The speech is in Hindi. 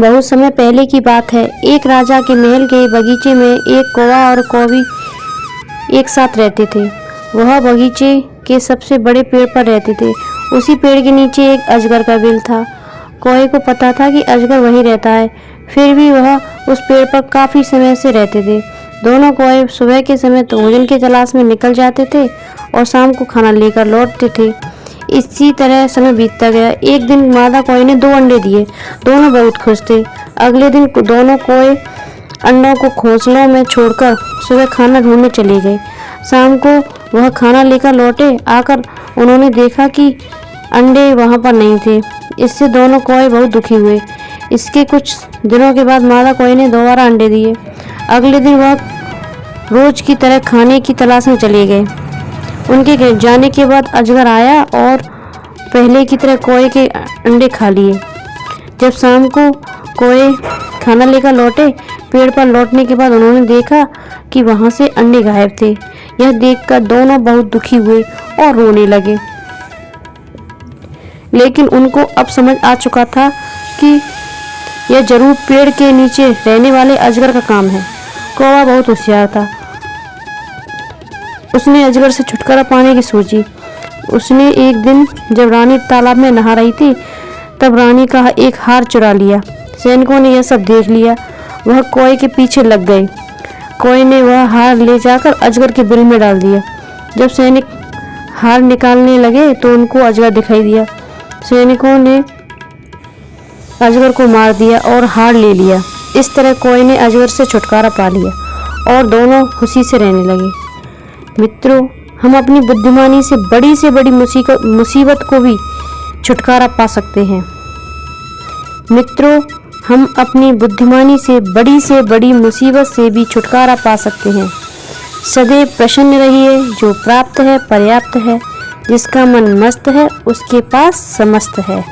बहुत समय पहले की बात है। एक राजा के महल के बगीचे में एक कौवा और कौवी एक साथ रहते थे। वह बगीचे के सबसे बड़े पेड़ पर रहते थे। उसी पेड़ के नीचे एक अजगर का बिल था। कौवे को पता था कि अजगर वहीं रहता है, फिर भी वह उस पेड़ पर काफी समय से रहते थे। दोनों कौवे सुबह के समय तो भोजन की तलाश में निकल जाते थे और शाम को खाना लेकर लौटते थे। इसी तरह समय बीतता गया। एक दिन मादा कौवे ने 2 अंडे दिए। दोनों बहुत खुश थे। अगले दिन दोनों कौवे अंडों को घोंसलों में छोड़कर सुबह खाना ढूंढने चले गए। शाम को वह खाना लेकर लौटे। आकर उन्होंने देखा कि अंडे वहां पर नहीं थे। इससे दोनों कौवे बहुत दुखी हुए। इसके कुछ दिनों के बाद मादा कौवे ने दोबारा अंडे दिए। अगले दिन वह रोज की तरह खाने की तलाश में चले गए। उनके जाने के बाद अजगर आया और पहले की तरह कौवे के अंडे खा लिए। जब शाम को कौवे खाना लेकर लौटे, पेड़ पर लौटने के बाद उन्होंने देखा कि वहां से अंडे गायब थे। यह देखकर दोनों बहुत दुखी हुए और रोने लगे। लेकिन उनको अब समझ आ चुका था कि यह जरूर पेड़ के नीचे रहने वाले अजगर का काम है। कौवा बहुत होशियार था। उसने अजगर से छुटकारा पाने की सोची। उसने एक दिन जब रानी तालाब में नहा रही थी, तब रानी का एक हार चुरा लिया। सैनिकों ने यह सब देख लिया। वह कौवे के पीछे लग गए। कौवे ने वह हार ले जाकर अजगर के बिल में डाल दिया। जब सैनिक हार निकालने लगे तो उनको अजगर दिखाई दिया। सैनिकों ने अजगर को मार दिया और हार ले लिया। इस तरह कौवे ने अजगर से छुटकारा पा लिया और दोनों खुशी से रहने लगे। मित्रों, हम अपनी बुद्धिमानी से बड़ी मुसीबत को भी छुटकारा पा सकते हैं। मित्रों, हम अपनी बुद्धिमानी से बड़ी मुसीबत से भी छुटकारा पा सकते हैं। सदैव प्रसन्न रहिए। जो प्राप्त है पर्याप्त है। जिसका मन मस्त है उसके पास समस्त है।